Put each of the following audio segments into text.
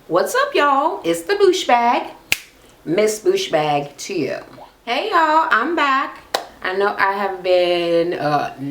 What's up, y'all? It's the Boosh Bag, Miss Boosh Bag to you. Hey, y'all, I'm back. I know I have been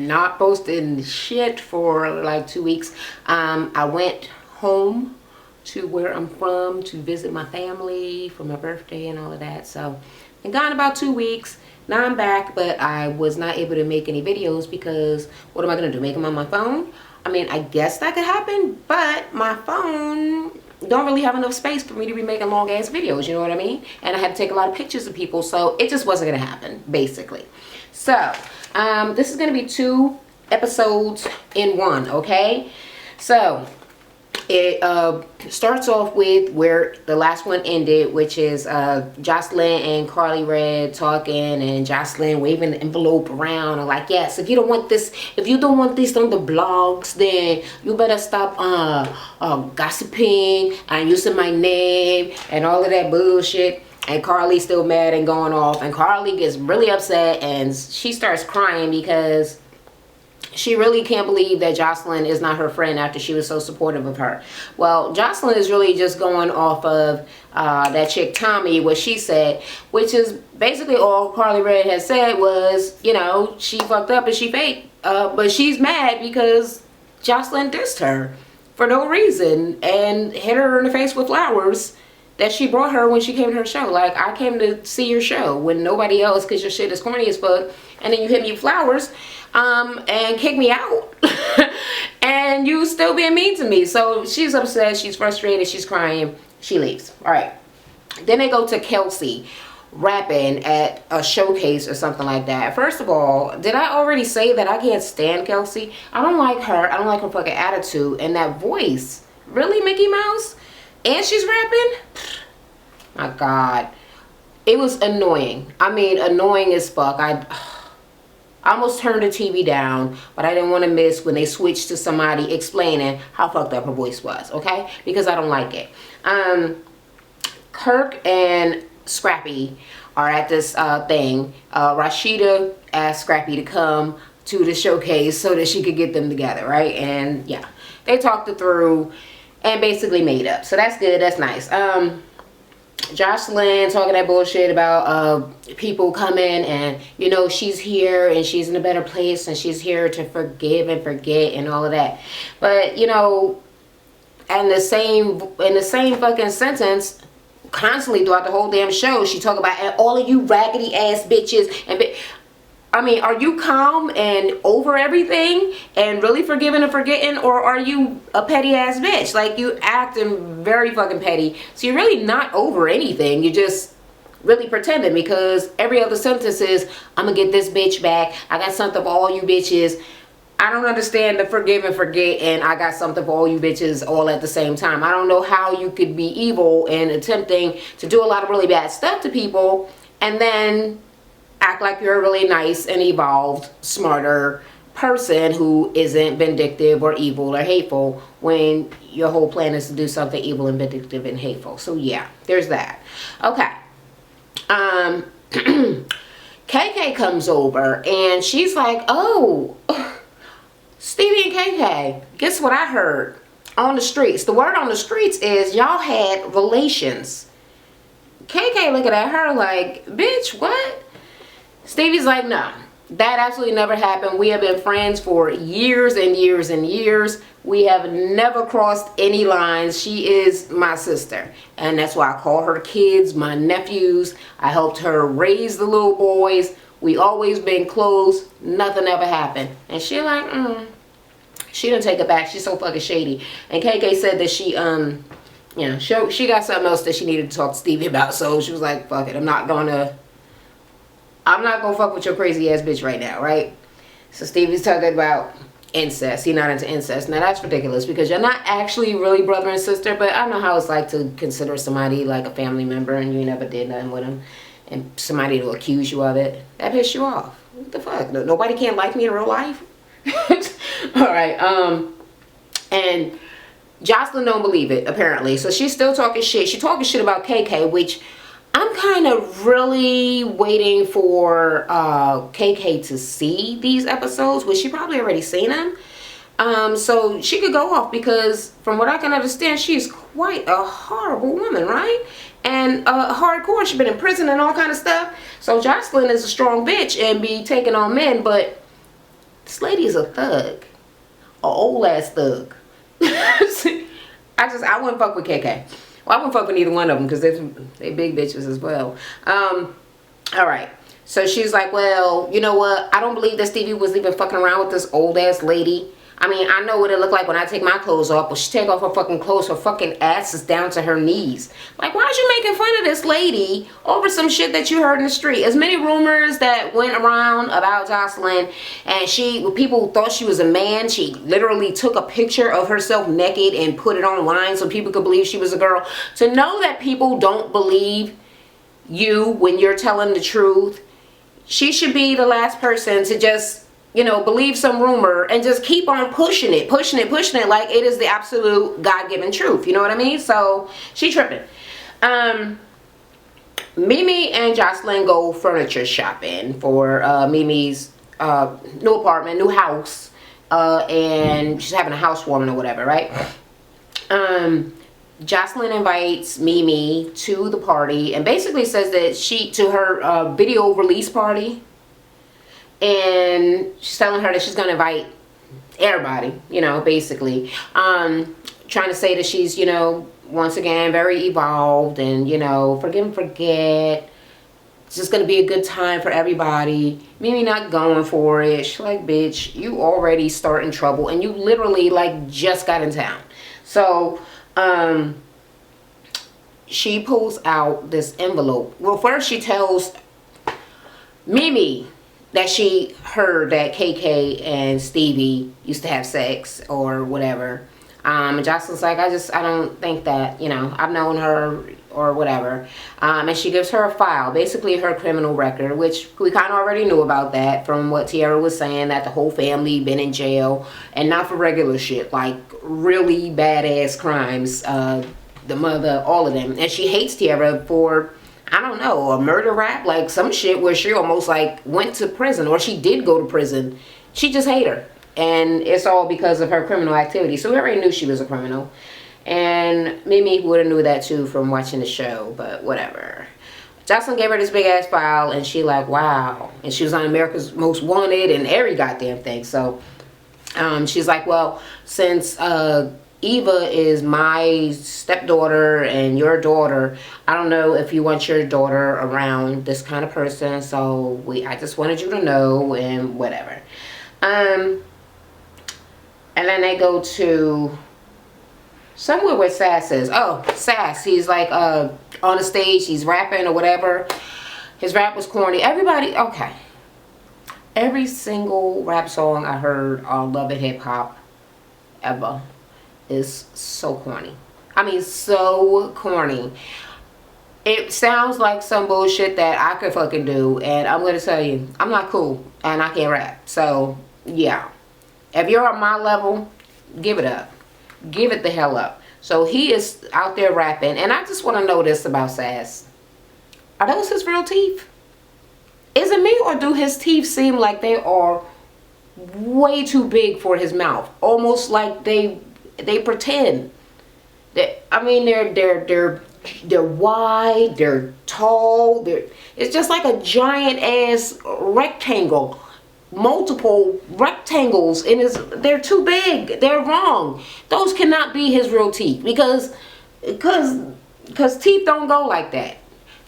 not posting shit for like 2 weeks. I went home to where I'm from to visit my family for my birthday and all of that. So, been gone about 2 weeks. Now I'm back, but I was not able to make any videos because what am I gonna do? Make them on my phone? I mean, I guess that could happen, but my phone don't really have enough space for me to be making long ass videos, you know what I mean? And I had to take a lot of pictures of people, so it just wasn't gonna happen, basically. So this is gonna be 2 episodes in one, okay? So it starts off with where the last one ended, which is Jocelyn and Carly Red talking, and Jocelyn waving the envelope around and like, yes, if you don't want this on the blogs, then you better stop gossiping and using my name and all of that bullshit. And Carly's still mad and going off, and Carly gets really upset and she starts crying because she really can't believe that Jocelyn is not her friend after she was so supportive of her. Well, Jocelyn is really just going off of that chick Tommy, what she said, which is basically all Carly Red has said was, you know, she fucked up and she fake. But she's mad because Jocelyn dissed her for no reason and hit her in the face with flowers that she brought her when she came to her show. Like, I came to see your show when nobody else, because your shit is corny as fuck, and then you hit me with flowers and kick me out and you still being mean to me. So she's upset, she's frustrated, she's crying, she leaves. All right, then they go to Kelsey rapping at a showcase or something like that. First of all, did I already say that I can't stand Kelsey? I don't like her. I don't like her fucking attitude and that voice. Really, Mickey Mouse? And she's rapping? My God. It was annoying. I mean, annoying as fuck. I almost turned the TV down, but I didn't want to miss when they switched to somebody explaining how fucked up her voice was, okay? Because I don't like it. Kirk and Scrappy are at this thing. Rashida asked Scrappy to come to the showcase so that she could get them together, right? And yeah, they talked it through and basically made up. So that's good, that's nice. Jocelyn talking that bullshit about people coming and, you know, she's here and she's in a better place and she's here to forgive and forget and all of that. But, you know, in the same fucking sentence, constantly throughout the whole damn show, she talk about, and all of you raggedy ass bitches and I mean, are you calm and over everything and really forgiving and forgetting, or are you a petty ass bitch? Like, you acting very fucking petty. So you're really not over anything. You're just really pretending, because every other sentence is, I'm gonna get this bitch back. I got something for all you bitches. I don't understand the forgive and forget and I got something for all you bitches all at the same time. I don't know how you could be evil and attempting to do a lot of really bad stuff to people and then act like you're a really nice and evolved, smarter person who isn't vindictive or evil or hateful when your whole plan is to do something evil and vindictive and hateful. So yeah, there's that. Okay. KK comes over and she's like, oh, Stevie and KK, guess what I heard on the streets? The word on the streets is y'all had relations. KK looking at her like, bitch, what? Stevie's like, no, that absolutely never happened. We have been friends for years and years and years. We have never crossed any lines. She is my sister. And that's why I call her kids my nephews. I helped her raise the little boys. We always been close. Nothing ever happened. And she like, she didn't take it back. She's so fucking shady. And KK said that she, you know, she got something else that she needed to talk to Stevie about. So she was like, fuck it. I'm not gonna fuck with your crazy ass bitch right now, right? So Stevie's talking about incest. He's not into incest. Now that's ridiculous because you're not actually really brother and sister, but I know how it's like to consider somebody like a family member and you never did nothing with them, and somebody to accuse you of it. That pissed you off. What the fuck? Nobody can like me in real life? Alright, and Jocelyn don't believe it, apparently. So she's still talking shit. She's talking shit about KK, which I'm kind of really waiting for KK to see these episodes, which she probably already seen them. So she could go off because from what I can understand, she's quite a horrible woman, right? And hardcore. She's been in prison and all kind of stuff. So Jocelyn is a strong bitch and be taking on men, but this lady is a thug. A old ass thug. I wouldn't fuck with KK. Well, I wouldn't fuck with either one of them because they big bitches as well. All right. So she's like, well, you know what? I don't believe that Stevie was even fucking around with this old ass lady. I mean, I know what it looked like when I take my clothes off, but she take off her fucking clothes, her fucking ass is down to her knees. Like, why is you making fun of this lady over some shit that you heard in the street? As many rumors that went around about Jocelyn, and people thought she was a man. She literally took a picture of herself naked and put it online so people could believe she was a girl. To know that people don't believe you when you're telling the truth, she should be the last person to just, believe some rumor and just keep on pushing it like it is the absolute God-given truth. You know what I mean? So she tripping. Mimi and Jocelyn go furniture shopping for Mimi's new apartment, new house, and she's having a housewarming or whatever, right? Jocelyn invites Mimi to the party and basically says that to her video release party. And she's telling her that she's going to invite everybody, basically. Trying to say that she's, once again, very evolved and, forgive and forget. It's just going to be a good time for everybody. Mimi not going for it. She's like, bitch, you already starting trouble. And you literally, just got in town. So, she pulls out this envelope. Well, first she tells Mimi that she heard that KK and Stevie used to have sex or whatever. And Jocelyn's like, I don't think that, I've known her or whatever. And she gives her a file, basically her criminal record, which we kind of already knew about that from what Tiara was saying, that the whole family been in jail and not for regular shit, like really badass crimes. The mother, all of them. And she hates Tiara for, I don't know, a murder rap, like some shit where she almost went to prison, or she did go to prison. She just hate her. And it's all because of her criminal activity. So we already knew she was a criminal. And Mimi would have knew that too from watching the show, but whatever. Jocelyn gave her this big ass file and she like, wow. And she was on America's Most Wanted and every goddamn thing. So she's like, well, since Eva is my stepdaughter and your daughter, I don't know if you want your daughter around this kind of person, so I just wanted you to know and whatever. And then they go to somewhere where Sass is. Oh, Sass, he's on the stage, he's rapping or whatever. His rap was corny. Okay. Every single rap song I heard on Love and Hip Hop ever is so corny. I mean, so corny. It sounds like some bullshit that I could fucking do, and I'm gonna tell you, I'm not cool and I can't rap. So yeah, if you're on my level, give it up, give it the hell up. So he is out there rapping, and I just want to know this about Sass: are those his real teeth? Is it me, or do his teeth seem like they are way too big for his mouth, almost like they pretend that? I mean, they're wide, they're tall, it's just like a giant ass rectangle, multiple rectangles in his. They're too big. They're wrong. Those cannot be his real teeth because teeth don't go like that.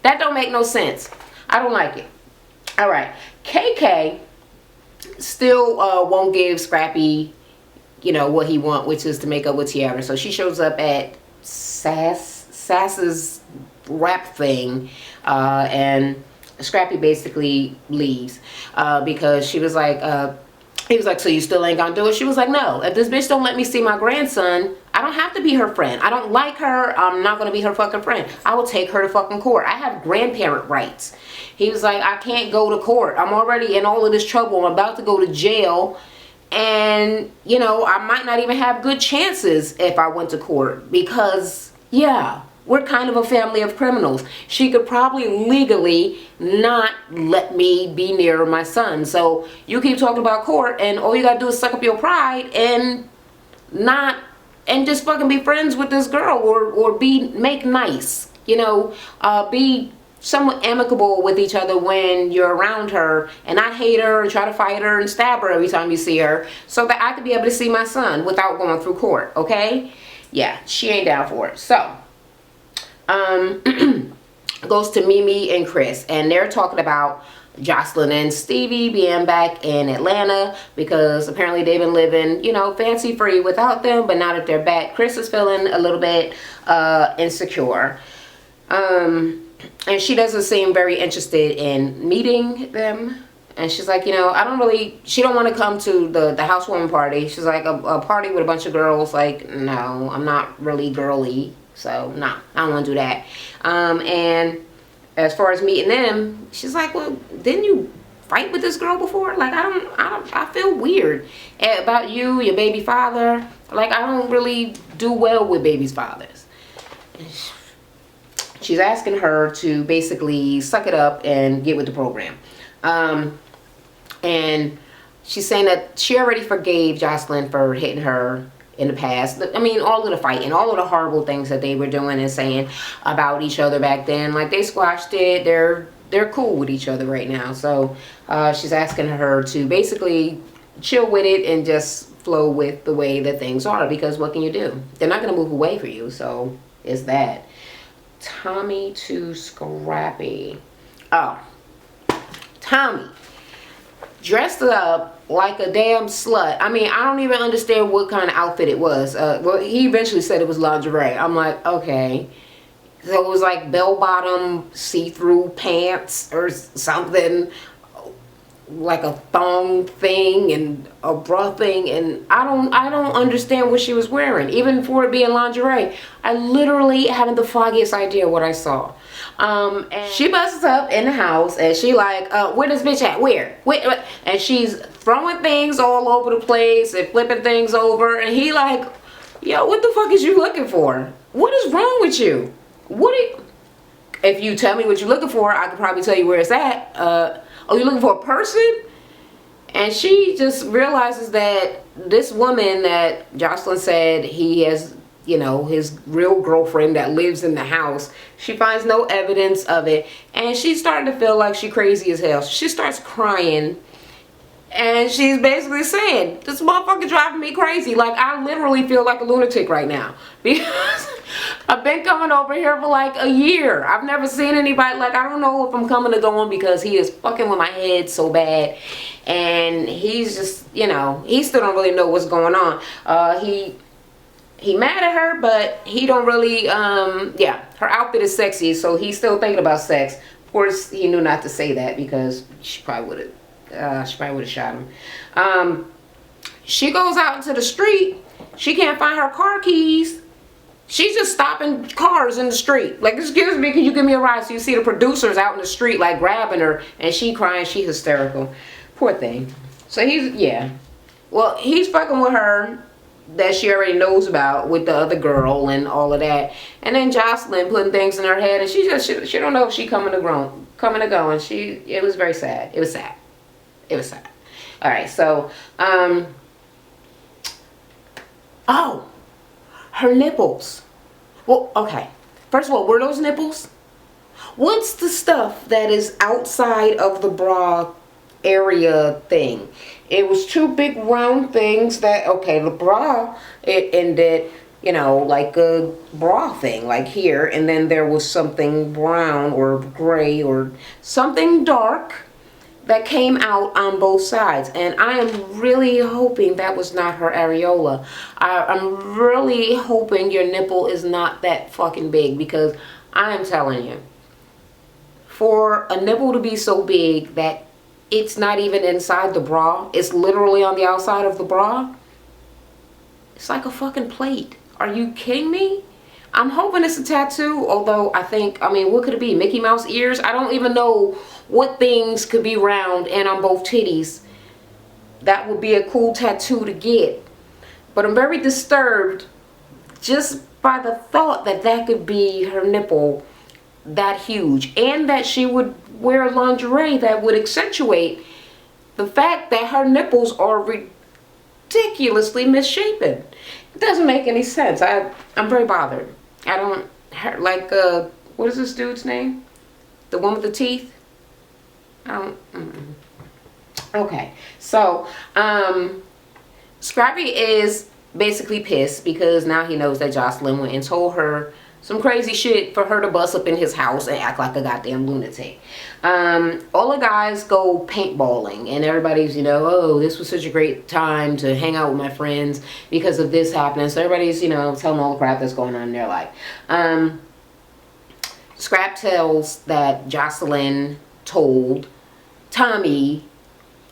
That don't make no sense. I don't like it. All right, KK still won't give Scrappy what he want, which is to make up with Tiara. So she shows up at Sass's rap thing, and Scrappy basically leaves because she was like, he was like, so you still ain't gonna do it? She was like, no, if this bitch don't let me see my grandson, I don't have to be her friend. I don't like her. I'm not gonna be her fucking friend. I will take her to fucking court. I have grandparent rights. He was like, I can't go to court. I'm already in all of this trouble. I'm about to go to jail. And, I might not even have good chances if I went to court because, yeah, we're kind of a family of criminals. She could probably legally not let me be near my son. So you keep talking about court, and all you gotta do is suck up your pride and not, and just fucking be friends with this girl, or make nice, you know, be somewhat amicable with each other when you're around her, and not hate her and try to fight her and stab her every time you see her, so that I could be able to see my son without going through court. Okay? Yeah, she ain't down for it. So goes to Mimi and Chris, and they're talking about Jocelyn and Stevie being back in Atlanta because apparently they've been living, you know, fancy free without them, but now that they're back, Chris is feeling a little bit insecure. And she doesn't seem very interested in meeting them. And she's like, you know, she don't want to come to the housewarming party. She's like, a party with a bunch of girls, like, no, I'm not really girly. So, no, I don't want to do that. And as far as meeting them, she's like, well, didn't you fight with this girl before? Like, I feel weird about you, your baby father. Like, I don't really do well with baby's fathers. She's asking her to basically suck it up and get with the program. And she's saying that she already forgave Jocelyn for hitting her in the past. I mean, all of the fighting, all of the horrible things that they were doing and saying about each other back then, like, they squashed it. They're cool with each other right now. So she's asking her to basically chill with it and just flow with the way that things are, because what can you do? They're not going to move away for you. So it's that. Tommy to Scrappy. Oh, Tommy dressed up like a damn slut. I mean, I don't even understand what kind of outfit it was. Well, he eventually said it was lingerie. I'm like, okay. So it was like bell-bottom see-through pants or something, like a thong thing and a bra thing, and I don't understand what she was wearing, even for it being lingerie. I literally haven't the foggiest idea what I saw. And she busts up in the house and she like, where this bitch at? Where? And she's throwing things all over the place and flipping things over, and he like, yo, what the fuck is you looking for? What is wrong with you? If you tell me what you're looking for, I could probably tell you where it's at. Oh, you're looking for a person? And she just realizes that this woman that Jocelyn said he has, you know, his real girlfriend that lives in the house, she finds no evidence of it. And she's starting to feel like she's crazy as hell. She starts crying. And she's basically saying, this motherfucker driving me crazy. Like, I literally feel like a lunatic right now. Because I've been coming over here for like a year. I've never seen anybody, like, I don't know if I'm coming or going, because he is fucking with my head so bad. And he's just, you know, he still don't really know what's going on. He mad at her, but he don't really, yeah, her outfit is sexy, so he's still thinking about sex. Of course, he knew not to say that because she probably would have shot him. She goes out into the street. She can't find her car keys. She's just stopping cars in the street. Like, excuse me, can you give me a ride? So you see the producers out in the street, like, grabbing her, and she crying. She hysterical. Poor thing. So he's, yeah. Well, he's fucking with her that she already knows about with the other girl and all of that. And then Jocelyn putting things in her head, and she don't know if she coming or going. It was very sad. It was sad. It was sad. All right, so, oh, her nipples. Well, okay. First of all, were those nipples? What's the stuff that is outside of the bra area thing? It was two big round things that, okay, the bra, it ended, you know, like a bra thing, like here, and then there was something brown or gray or something dark that came out on both sides. And I am really hoping that was not her areola. I'm really hoping your nipple is not that fucking big, because I am telling you, for a nipple to be so big that it's not even inside the bra, it's literally on the outside of the bra, it's like a fucking plate. Are you kidding me? I'm hoping it's a tattoo, although I mean, what could it be? Mickey Mouse ears? I don't even know what things could be round and on both titties. That would be a cool tattoo to get. But I'm very disturbed just by the thought that that could be her nipple that huge, and that she would wear lingerie that would accentuate the fact that her nipples are ridiculously misshapen. It doesn't make any sense. I'm very bothered. I don't like what is this dude's name? The one with the teeth? I don't. Okay, so Scrappy is basically pissed because now he knows that Jocelyn went and told her some crazy shit for her to bust up in his house and act like a goddamn lunatic. All the guys go paintballing, and everybody's, you know, oh, this was such a great time to hang out with my friends because of this happening. So everybody's, you know, telling all the crap that's going on in their life. Scrap tells that Jocelyn told Tommy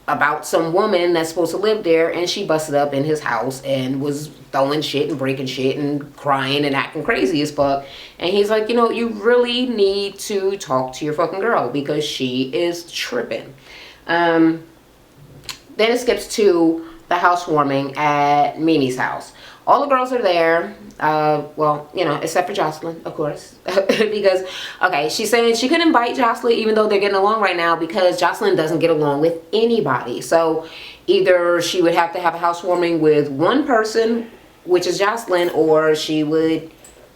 about some woman that's supposed to live there, and she busted up in his house and was throwing shit and breaking shit and crying and acting crazy as fuck. And he's like, you know, you really need to talk to your fucking girl because she is tripping. Then it skips to the housewarming at Mimi's house. All the girls are there, well, you know, except for Jocelyn, of course, because, okay, she's saying she could invite Jocelyn even though they're getting along right now because Jocelyn doesn't get along with anybody. So either she would have to have a housewarming with one person, which is Jocelyn, or she would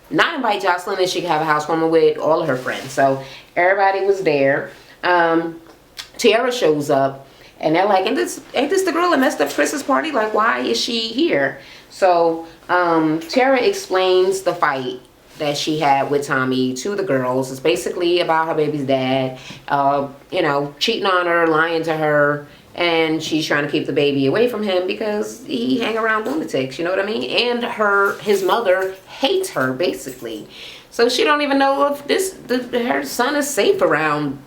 not invite Jocelyn and she could have a housewarming with all of her friends. So everybody was there. Tiara shows up. And they're like, ain't this the girl that messed up Chris's party? Like, why is she here? So, Tara explains the fight that she had with Tommy to the girls. It's basically about her baby's dad, you know, cheating on her, lying to her, and she's trying to keep the baby away from him because he hang around lunatics, you know what I mean? And his mother hates her, basically. So she don't even know if her son is safe around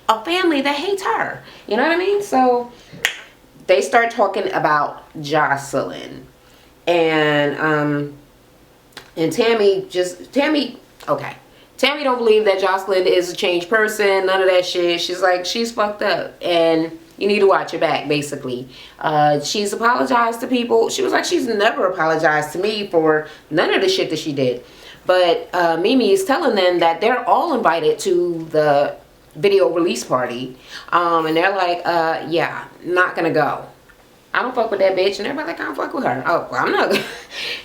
a family that hates her, you know what I mean? So they start talking about Jocelyn, and Tammy don't believe that Jocelyn is a changed person, none of that shit. She's like, she's fucked up and you need to watch your back, basically. She's apologized to people. She was like, she's never apologized to me for none of the shit that she did. But Mimi is telling them that they're all invited to the video release party, and they're like, yeah, not gonna go. I don't fuck with that bitch. And everybody's like, I don't fuck with her. Oh, well, I'm not.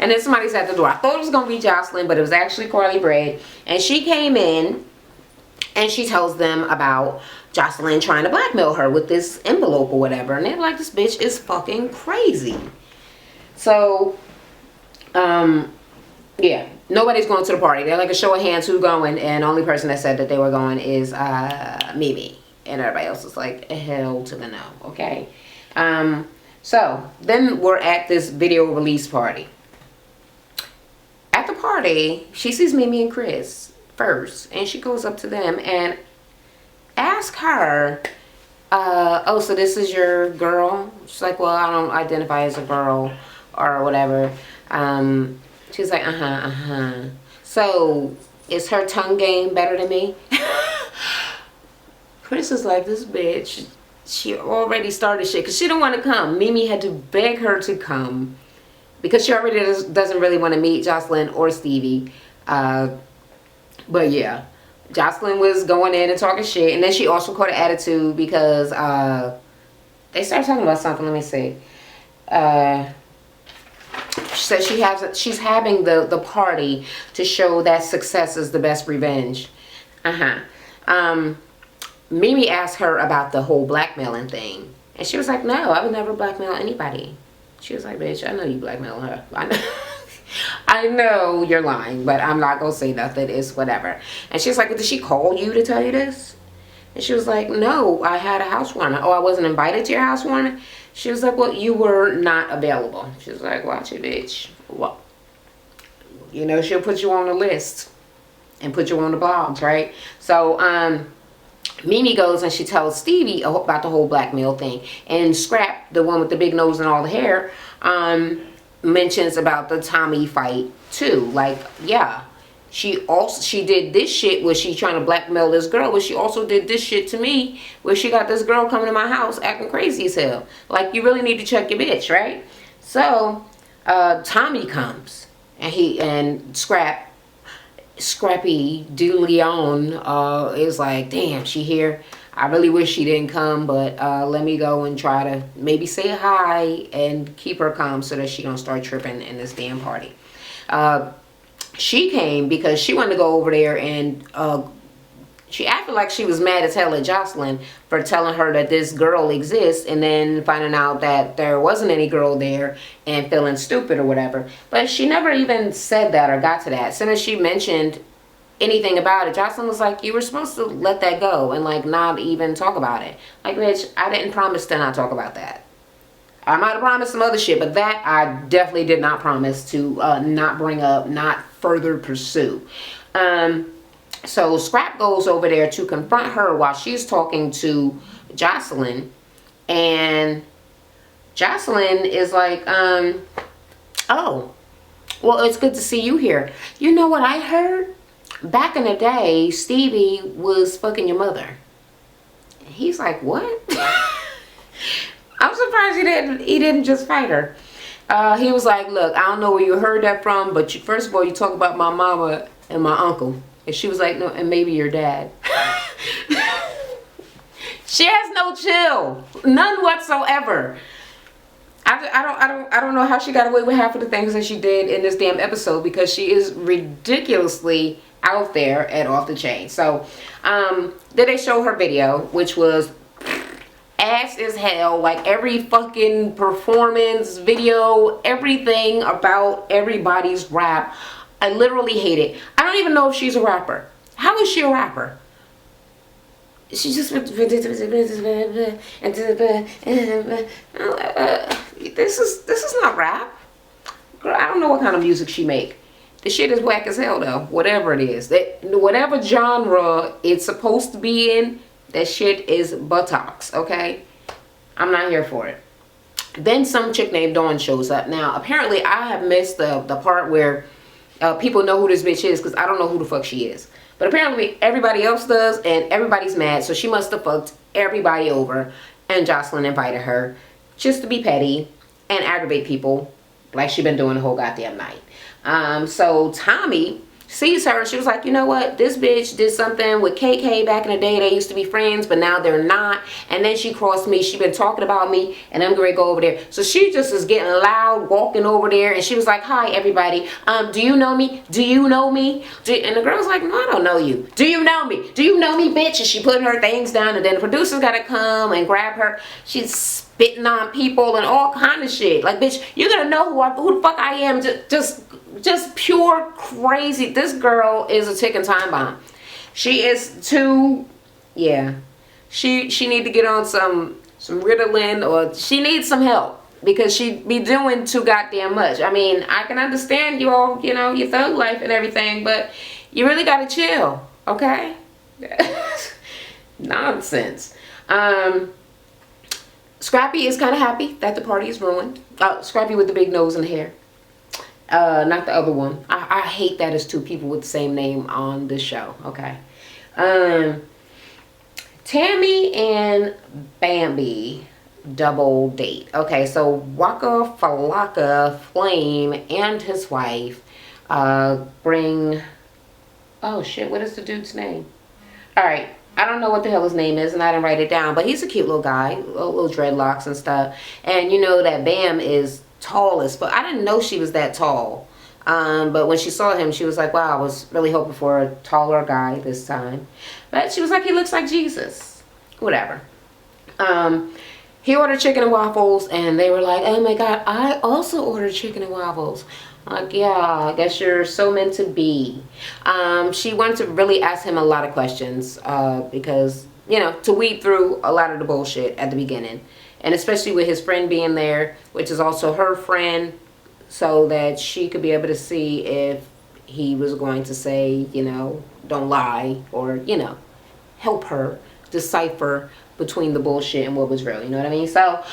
And then somebody's at the door. I thought it was gonna be Jocelyn, but it was actually Carly Braid. And she came in and she tells them about Jocelyn trying to blackmail her with this envelope or whatever. And they're like, this bitch is fucking crazy. So yeah, nobody's going to the party. They're like a show of hands who's going, and the only person that said that they were going is Mimi, and everybody else is like, hell to the no. Okay. So then we're at this video release party. At the party, she sees Mimi and Chris first, and she goes up to them and asks her, oh, so this is your girl? She's like, well, I don't identify as a girl or whatever. She's like, so is her tongue game better than me? Chris is like, this bitch, she already started shit because she don't want to come. Mimi had to beg her to come because she already doesn't really want to meet Jocelyn or Stevie. But yeah, Jocelyn was going in and talking shit, and then she also caught an attitude because they started talking about something. Let me see. She said she's having the party to show that success is the best revenge. Mimi asked her about the whole blackmailing thing, and she was like, no, I would never blackmail anybody. She was like, bitch, I know you blackmail her. I know you're lying, but I'm not gonna say nothing. It's whatever. And she's like, did she call you to tell you this? And she was like, no, I had a housewarming. Oh, I wasn't invited to your housewarming? She was like, well, you were not available. She was like, watch it, bitch. Well, you know, she'll put you on the list and put you on the blogs, right? So, Mimi goes and she tells Stevie about the whole blackmail thing. And Scrap, the one with the big nose and all the hair, mentions about the Tommy fight too. Like, yeah, she did this shit where she trying to blackmail this girl, but she also did this shit to me where she got this girl coming to my house acting crazy as hell. Like, you really need to check your bitch, right? So Tommy comes and Scrappy DeLeon is like, damn, she here. I really wish she didn't come, but let me go and try to maybe say hi and keep her calm so that she don't start tripping in this damn party. She came because she wanted to go over there, and she acted like she was mad as hell at Jocelyn for telling her that this girl exists, and then finding out that there wasn't any girl there and feeling stupid or whatever. But she never even said that or got to that. As soon as she mentioned anything about it, Jocelyn was like, you were supposed to let that go and like not even talk about it. Like, bitch, I didn't promise to not talk about that. I might have promised some other shit, but that I definitely did not promise to not bring up, not further pursue. So Scrap goes over there to confront her while she's talking to Jocelyn, and Jocelyn is like, oh, well, it's good to see you here. You know what I heard? Back in the day, Stevie was fucking your mother. He's like, what? I'm surprised he didn't just fight her. He was like, look, I don't know where you heard that from, but first of all, you talk about my mama and my uncle. And she was like, no, and maybe your dad. She has no chill, none whatsoever. I don't know how she got away with half of the things that she did in this damn episode, because she is ridiculously out there and off the chain. So then they show her video, which was ass as hell. Like every fucking performance video, everything about everybody's rap, I literally hate it. I don't even know if she's a rapper. How is she a rapper? She just this is not rap. Girl, I don't know what kind of music she make. The shit is whack as hell though. Whatever it is, whatever genre it's supposed to be in, that shit is buttocks. Okay, I'm not here for it. Then some chick named Dawn shows up. Now apparently I have missed the part where people know who this bitch is, because I don't know who the fuck she is. But apparently everybody else does, and everybody's mad. So she must have fucked everybody over, and Jocelyn invited her just to be petty and aggravate people like she been doing the whole goddamn night. So Tommy sees her, and she was like, you know what, this bitch did something with KK back in the day. They used to be friends, but now they're not. And then she crossed me. She been talking about me, and I'm gonna go over there. So she just is getting loud, walking over there, and she was like, hi everybody, do you know me? Do you know me? And the girl's like, no, I don't know you. Do you know me? Do you know me, bitch? And she put her things down, and then the producer's gotta come and grab her. She's spitting on people and all kind of shit. Like, bitch, you're gonna know who the fuck I am. Just pure crazy. This girl is a ticking time bomb. She is too, yeah. She need to get on some Ritalin, or she needs some help, because she be doing too goddamn much. I mean, I can understand you all, you know, your thug life and everything, but you really gotta chill, okay? Nonsense. Scrappy is kind of happy that the party is ruined. Scrappy with the big nose and hair. Not the other one. I hate that it's two people with the same name on this show. Okay. Tammy and Bambi double date. Okay, so Waka Flocka Flame and his wife bring, oh shit, what is the dude's name? Alright, I don't know what the hell his name is, and I didn't write it down, but he's a cute little guy, little dreadlocks and stuff. And you know that Bam is tall as fuck. I didn't know she was that tall, but when she saw him, she was like, wow, I was really hoping for a taller guy this time. But she was like, he looks like Jesus. Whatever. He ordered chicken and waffles, and they were like, oh my god, I also ordered chicken and waffles. Like, yeah, I guess you're so meant to be. She wanted to really ask him a lot of questions, because, you know, to weed through a lot of the bullshit at the beginning. And especially with his friend being there, which is also her friend, so that she could be able to see if he was going to say, you know, don't lie, or, you know, help her decipher between the bullshit and what was real. You know what I mean? So,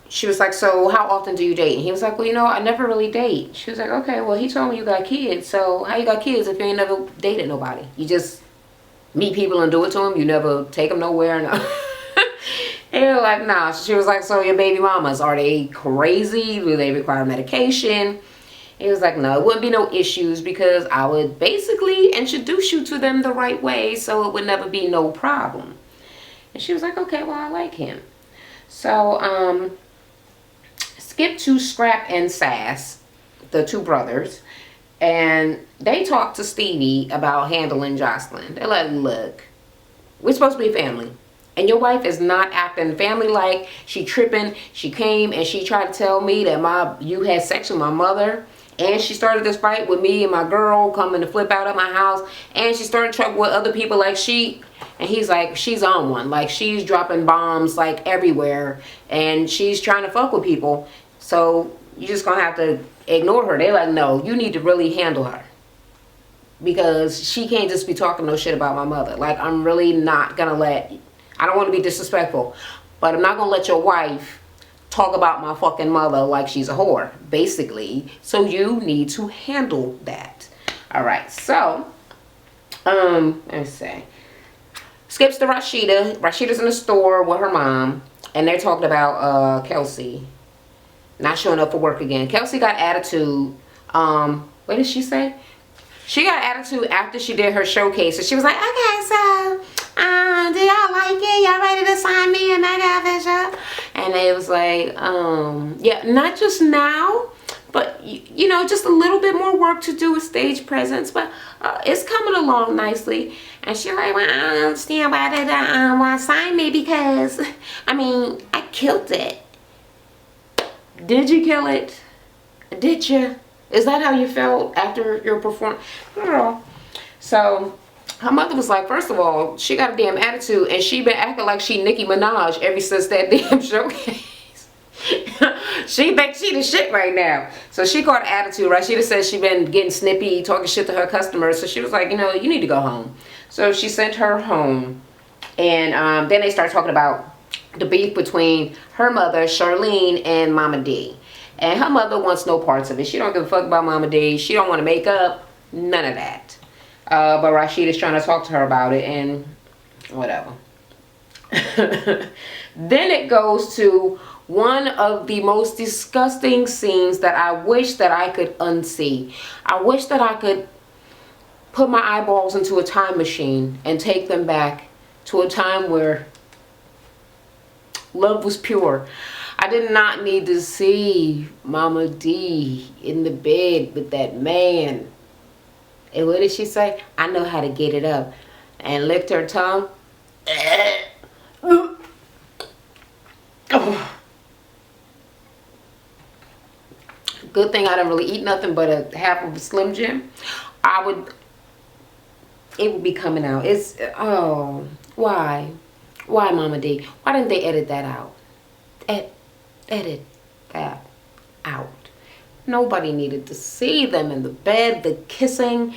she was like, so how often do you date? And he was like, well, you know, I never really date. She was like, okay, well, he told me you got kids. So how you got kids if you ain't never dated nobody? You just meet people and do it to them. You never take them nowhere. No. And you're like, nah. She was like, so your baby mamas, are they crazy? Do they require medication? He was like, no, it wouldn't be no issues because I would basically introduce you to them the right way so it would never be no problem. And she was like, okay, well, I like him. So, skip to Scrap and Sass, the two brothers, and they talked to Stevie about handling Jocelyn. They're like, look, we're supposed to be family. And your wife is not acting family-like. She tripping. She came and she tried to tell me that you had sex with my mother. And she started this fight with me and my girl coming to flip out at my house. And she started trouble with other people like and he's like, she's on one. Like, she's dropping bombs like everywhere. And she's trying to fuck with people. So you're just going to have to ignore her. They're like, no, you need to really handle her. Because she can't just be talking no shit about my mother. Like, I'm really not going to I don't want to be disrespectful. But I'm not going to let your wife talk about my fucking mother like she's a whore, basically. So you need to handle that. All right, so let me see. Skips to Rashida. Rashida's in the store with her mom, and they're talking about Kelsey not showing up for work again. Kelsey got attitude. What did she say? She got attitude after she did her showcase, and she was like, okay, so do y'all like it? Y'all ready to sign me and make it official? And they was like, yeah, not just now, but you know, just a little bit more work to do with stage presence, but it's coming along nicely. And she's like, well, I don't understand why they don't want to sign me, because I mean, I killed it. Did you kill it? Did you? Is that how you felt after your performance? Girl. So her mother was like, first of all, she got a damn attitude, and she been acting like she Nicki Minaj ever since that damn showcase. She thinks she the shit right now. So she caught attitude, right? She just said she been getting snippy, talking shit to her customers. So she was like, you know, you need to go home. So she sent her home. And then they started talking about the beef between her mother, Charlene, and Mama D. And her mother wants no parts of it. She don't give a fuck about Mama D. She don't want to make up. None of that. But Rashida's trying to talk to her about it, and whatever. Then it goes to one of the most disgusting scenes that I wish that I could unsee. I wish that I could put my eyeballs into a time machine and take them back to a time where love was pure. I did not need to see Mama D in the bed with that man. And what did she say? I know how to get it up. And licked her tongue. Good thing I didn't really eat nothing but a half of a Slim Jim. It would be coming out. Why? Why, Mama D? Why didn't they edit that out? Edit that out. Nobody needed to see them in the bed, the kissing,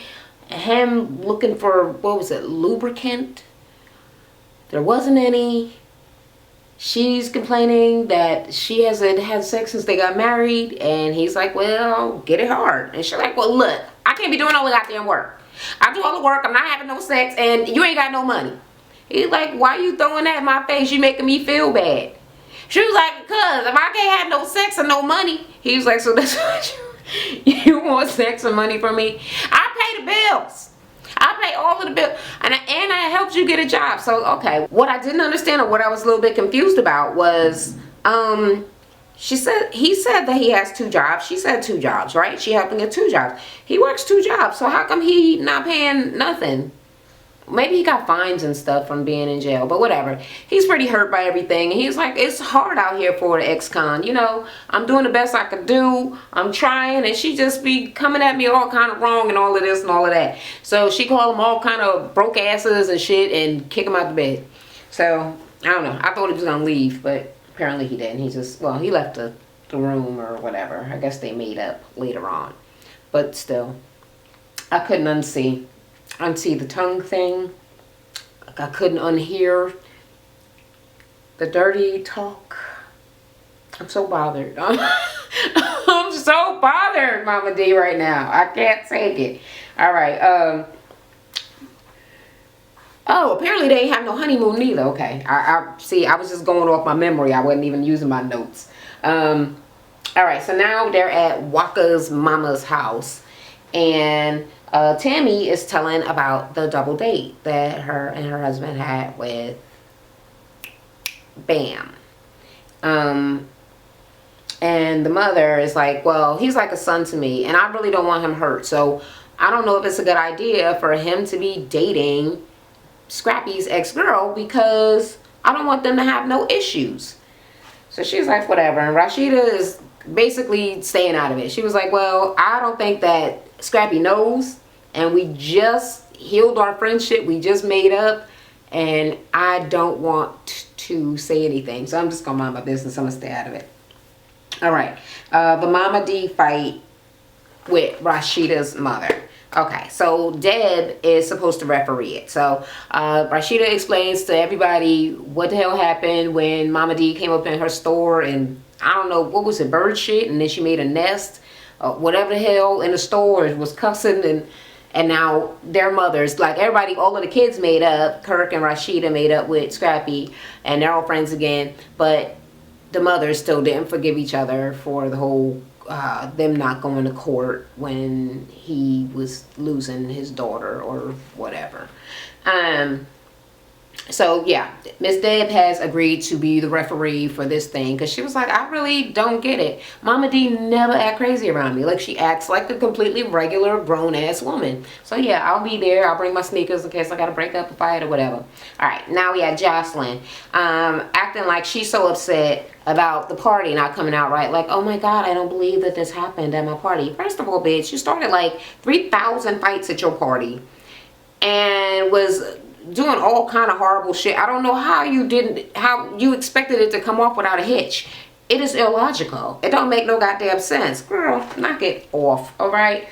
him looking for, what was it, lubricant? There wasn't any. She's complaining that she hasn't had sex since they got married, and he's like, well, get it hard. And she's like, well, look, I can't be doing all the goddamn work. I do all the work, I'm not having no sex, and you ain't got no money. He's like, why you throwing that in my face? You making me feel bad. She was like, cause if I can't have no sex and no money. He was like, so that's what you want, sex and money from me? I pay the bills. I pay all of the bills. And I helped you get a job. So, okay. What I didn't understand, or what I was a little bit confused about, was he said that he has 2 jobs. She said 2 jobs, right? She helped him get 2 jobs. He works 2 jobs. So how come he not paying nothing? Maybe he got fines and stuff from being in jail, but whatever. He's pretty hurt by everything. And he's like, it's hard out here for the ex-con. You know, I'm doing the best I could do. I'm trying. And she just be coming at me all kind of wrong and all of this and all of that. So she called him all kind of broke asses and shit and kick him out the bed. So, I don't know. I thought he was going to leave, but apparently he didn't. He just, well, he left the room or whatever. I guess they made up later on. But still, I couldn't unsee the tongue thing. I couldn't unhear the dirty talk. I'm so bothered. I'm so bothered, Mama D, right now. I can't take it. All right. Oh, apparently they ain't have no honeymoon neither. Okay. I see, I was just going off my memory. I wasn't even using my notes. All right, so now they're at Waka's mama's house. And Tammy is telling about the double date that her and her husband had with Bam. And the mother is like, well, he's like a son to me, and I really don't want him hurt. So I don't know if it's a good idea for him to be dating Scrappy's ex-girl, because I don't want them to have no issues. So she's like, whatever. And Rashida is basically staying out of it. She was like, well, I don't think that Scrappy knows, and we just healed our friendship. We just made up, and I don't want to say anything. So I'm just going to mind my business. I'm going to stay out of it. All right. The Mama D fight with Rashida's mother. Okay, so Deb is supposed to referee it. So Rashida explains to everybody what the hell happened when Mama D came up in her store and, I don't know, what was it, bird shit? And then she made a nest, whatever the hell, in the store. It was cussing, and now their mothers, like everybody, all of the kids made up. Kirk and Rashida made up with Scrappy, and they're all friends again. But the mothers still didn't forgive each other for the whole them not going to court when he was losing his daughter or whatever. So yeah, Miss Deb has agreed to be the referee for this thing, because she was like, I really don't get it. Mama D never act crazy around me. Like, she acts like a completely regular grown-ass woman. So yeah, I'll be there. I'll bring my sneakers in case I gotta break up a fight or whatever. All right, now we had Jocelyn acting like she's so upset about the party not coming out right. Like, oh my God, I don't believe that this happened at my party. First of all, bitch, you started like 3,000 fights at your party and was doing all kind of horrible shit. I don't know how you expected it to come off without a hitch. It is illogical. It don't make no goddamn sense. Girl, knock it off, all right?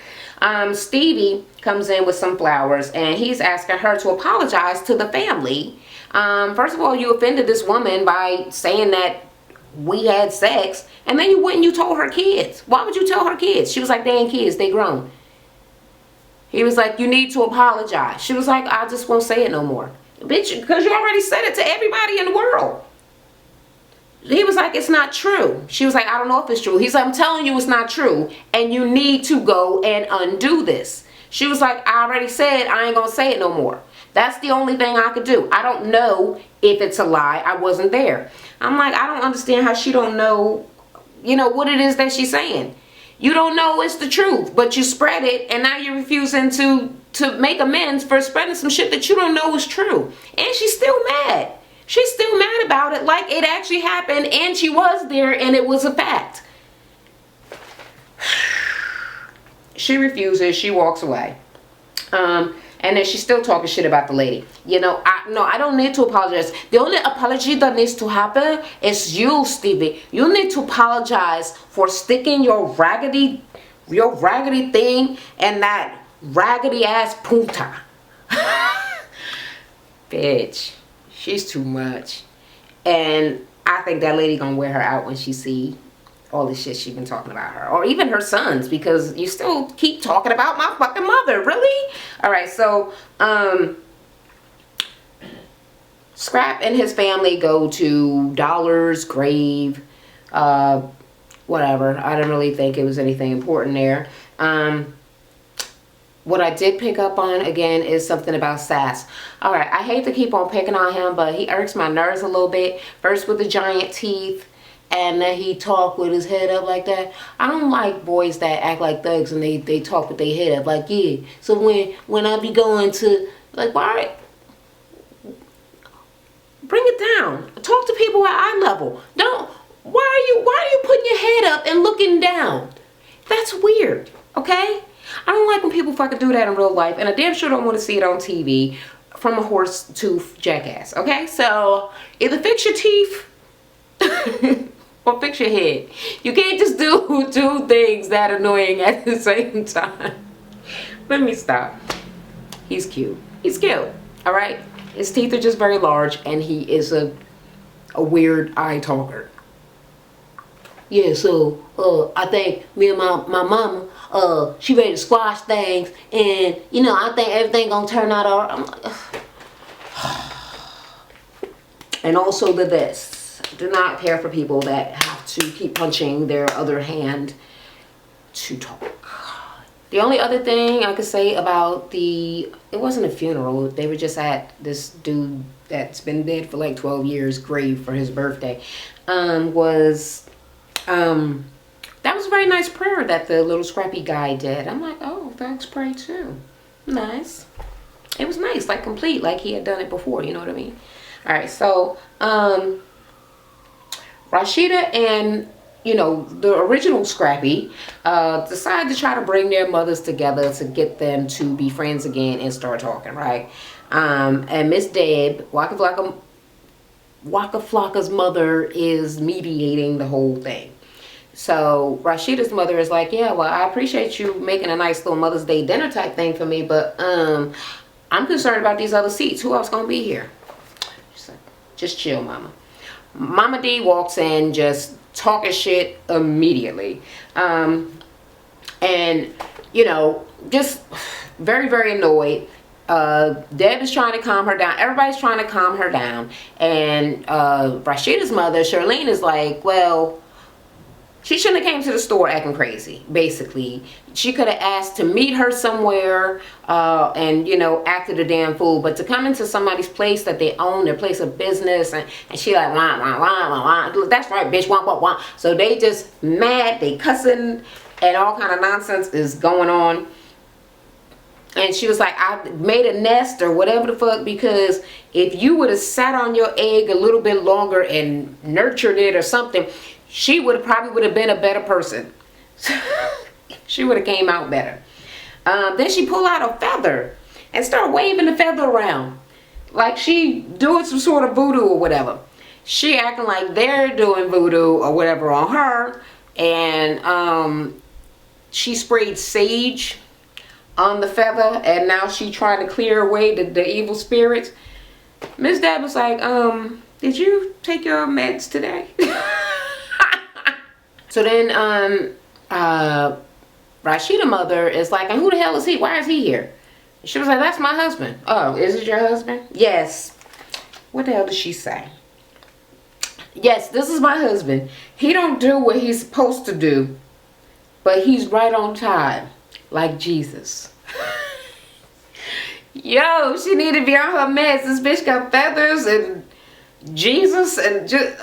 Stevie comes in with some flowers, and he's asking her to apologize to the family. First of all, you offended this woman by saying that we had sex, and then you went and you told her kids. Why would you tell her kids? She was like, they ain't kids, they grown. He was like, you need to apologize. She was like, I just won't say it no more. Bitch, because you already said it to everybody in the world. He was like, it's not true. She was like, I don't know if it's true. He's like, I'm telling you it's not true, and you need to go and undo this. She was like, I already said I ain't gonna say it no more. That's the only thing I could do. I don't know if it's a lie. I wasn't there. I'm like, I don't understand how she don't know, what it is that she's saying. You don't know it's the truth, but you spread it, and now you're refusing to make amends for spreading some shit that you don't know is true. And she's still mad. She's still mad about it like it actually happened, and she was there, and it was a fact. She refuses. She walks away. And then she's still talking shit about the lady. I don't need to apologize. The only apology that needs to happen is you, Stevie. You need to apologize for sticking your raggedy thing and that raggedy ass punta. Bitch, she's too much. And I think that lady gonna wear her out when she see all the shit she's been talking about her, or even her sons, because you still keep talking about my fucking mother. Really? All right, so Scrap and his family go to Dollar's grave, whatever. I didn't really think it was anything important there. What I did pick up on again is something about Sass. All right, I hate to keep on picking on him, but he irks my nerves a little bit. First with the giant teeth, and then he talk with his head up like that. I don't like boys that act like thugs and they talk with their head up like, yeah. So when I be going to, like, why? Bring it down. Talk to people at eye level. Why are you putting your head up and looking down? That's weird, okay? I don't like when people fucking do that in real life, and I damn sure don't want to see it on TV from a horse tooth jackass, okay? So either fix your teeth or fix your head. You can't just do two things that annoying at the same time. Let me stop. He's cute. He's cute, all right? His teeth are just very large, and he is a weird eye talker. Yeah, so I think me and my mama, she ready to squash things, and I think everything gonna turn out all right. I'm like, ugh. And also the this. Do not care for people that have to keep punching their other hand to talk. The only other thing I could say about it wasn't a funeral. They were just at this dude that's been dead for like 12 years grave for his birthday. That was a very nice prayer that the little scrappy guy did. I'm like, oh, thanks, pray too. Nice. It was nice, like complete, like he had done it before, you know what I mean? All right, so Rashida and, you know, the original Scrappy decided to try to bring their mothers together to get them to be friends again and start talking, right? And Miss Deb, Waka Flocka's mother, is mediating the whole thing. So Rashida's mother is like, yeah, well, I appreciate you making a nice little Mother's Day dinner type thing for me, but I'm concerned about these other seats. Who else gonna be here? She's like, just chill, mama. Mama D walks in just talking shit immediately. And, you know, just very, very annoyed. Deb is trying to calm her down. Everybody's trying to calm her down. And Rashida's mother, Charlene, is like, well, she shouldn't have came to the store acting crazy, basically. She could have asked to meet her somewhere and, you know, acted a damn fool. But to come into somebody's place that they own, their place of business, and she like, wah, wah, wah, wah, wah. That's right, bitch, wah, wah, wah. So they just mad, they cussing, and all kind of nonsense is going on. And she was like, I made a nest or whatever the fuck, because if you would have sat on your egg a little bit longer and nurtured it or something, she probably would have been a better person. She would have came out better. Then she pulled out a feather and started waving the feather around like she doing some sort of voodoo or whatever. She acting like they're doing voodoo or whatever on her. And she sprayed sage on the feather, and now she trying to clear away the evil spirits. Miss Deb was like, did you take your meds today? So then Rashida mother is like, and who the hell is he? Why is he here? She was like, that's my husband. Oh, is it your husband? Yes. What the hell did she say? Yes, this is my husband. He don't do what he's supposed to do, but he's right on time, like Jesus. Yo, she need to be on her meds. This bitch got feathers and Jesus and just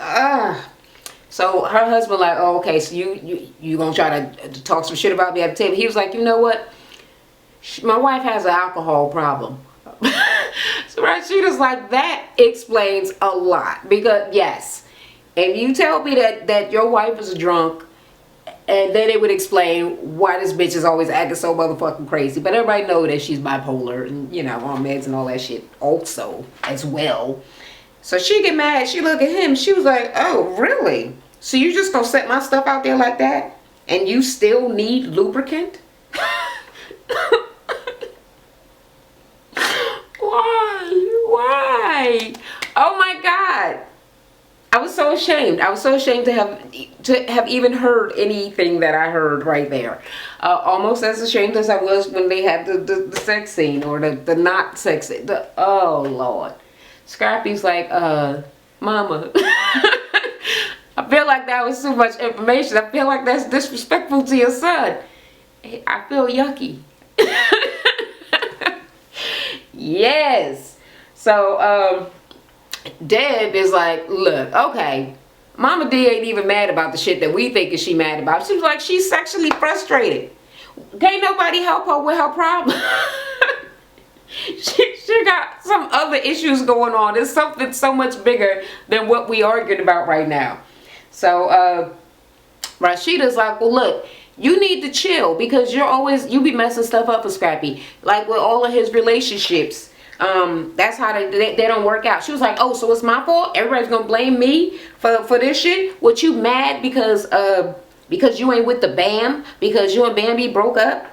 So her husband like, oh, okay, so you gonna try to talk some shit about me at the table? He was like, you know what? My wife has an alcohol problem. So Rashida's like, that explains a lot. Because yes, if you tell me that your wife is drunk, and then it would explain why this bitch is always acting so motherfucking crazy. But everybody know that she's bipolar and, you know, on meds and all that shit also as well. So she get mad. She look at him. She was like, oh, really? So you just gonna set my stuff out there like that? And you still need lubricant? Why? Oh my God. I was so ashamed. I was so ashamed to have even heard anything that I heard right there. Almost as ashamed as I was when they had the sex scene, or the not sex scene. Oh Lord. Scrappy's like, mama. I feel like that was too much information. I feel like that's disrespectful to your son. I feel yucky. Yes. So, Deb is like, look, okay, Mama D ain't even mad about the shit that we think is she mad about. She was like, she's sexually frustrated. Can't nobody help her with her problem. She got some other issues going on. There's something so much bigger than what we arguing about right now. So Rashida's like, well, look, you need to chill, because you be messing stuff up for Scrappy. Like with all of his relationships. That's how they don't work out. She was like, oh, so it's my fault? Everybody's gonna blame me for this shit? What, you mad because you ain't with the Bam? Because you and Bambi broke up?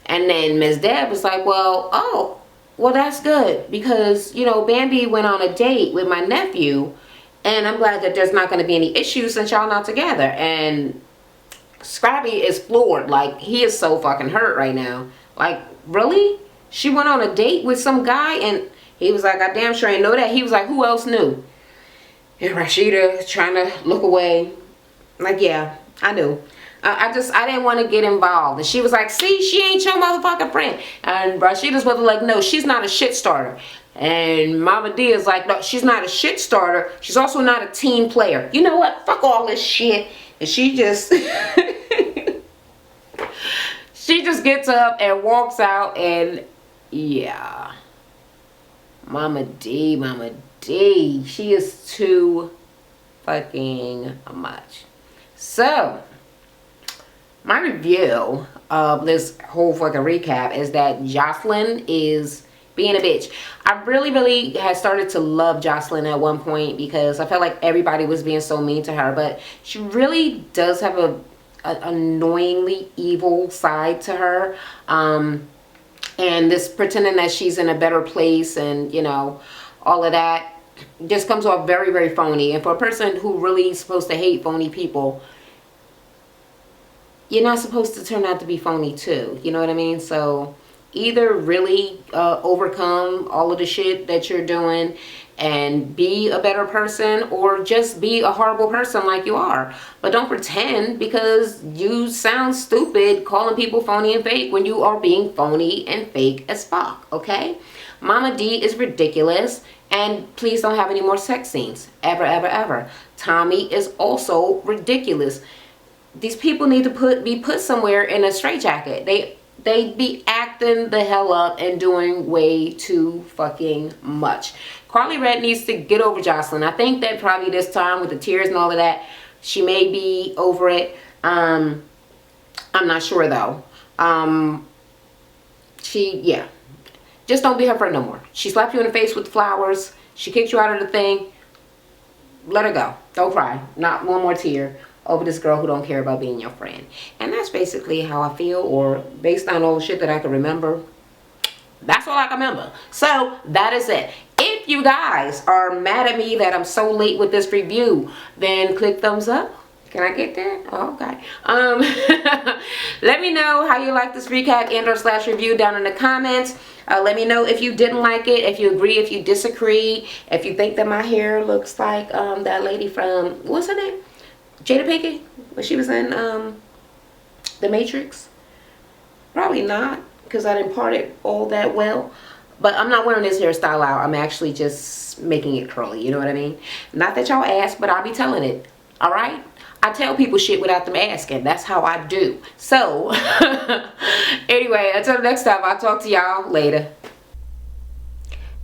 And then Miss Deb was like, well, that's good, because, you know, Bambi went on a date with my nephew, and I'm glad that there's not going to be any issues since y'all not together. And Scrappy is floored. Like, he is so fucking hurt right now. Like, really? She went on a date with some guy, and he was like, I damn sure ain't know that. He was like, who else knew? And Rashida trying to look away. Like, yeah, I knew. I didn't want to get involved. And she was like, see, she ain't your motherfucking friend. And Rashida's was like, no, she's not a shit starter. And Mama D is like, no, she's not a shit starter. She's also not a team player. You know what? Fuck all this shit. And she just, she just gets up and walks out. And yeah, Mama D, she is too fucking much. So, my review of this whole fucking recap is that Jocelyn is being a bitch. I really had started to love Jocelyn at one point because I felt like everybody was being so mean to her, but she really does have a annoyingly evil side to her. And this pretending that she's in a better place and, you know, all of that just comes off very phony. And for a person who really is supposed to hate phony people, you're not supposed to turn out to be phony too. You know what I mean? So either really overcome all of the shit that you're doing and be a better person, or just be a horrible person like you are. But don't pretend, because you sound stupid calling people phony and fake when you are being phony and fake as fuck, okay? Mama D is ridiculous, and please don't have any more sex scenes. Ever. Tommy is also ridiculous. These people need to be put somewhere in a straitjacket. They be acting the hell up and doing way too fucking much. Carly Red needs to get over Jocelyn. I think that probably this time with the tears and all of that, she may be over it. I'm not sure though. Yeah. Just don't be her friend no more. She slapped you in the face with flowers. She kicked you out of the thing. Let her go. Don't cry. Not one more tear over this girl who don't care about being your friend. And that's basically how I feel, or based on all the shit that I can remember. That's all I can remember. So that is it. If you guys are mad at me that I'm so late with this review, then click thumbs up. Can I get that? Oh, okay. Let me know how you like this recap and or / review down in the comments. Let me know if you didn't like it, if you agree, if you disagree, if you think that my hair looks like that lady from, what's her name? Jada Pinkett, when she was in The Matrix. Probably not, because I didn't part it all that well. But I'm not wearing this hairstyle out. I'm actually just making it curly, you know what I mean? Not that y'all ask, but I'll be telling it. All right? I tell people shit without them asking. That's how I do. So, anyway, until next time, I'll talk to y'all later.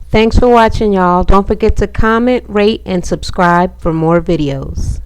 Thanks for watching, y'all. Don't forget to comment, rate, and subscribe for more videos.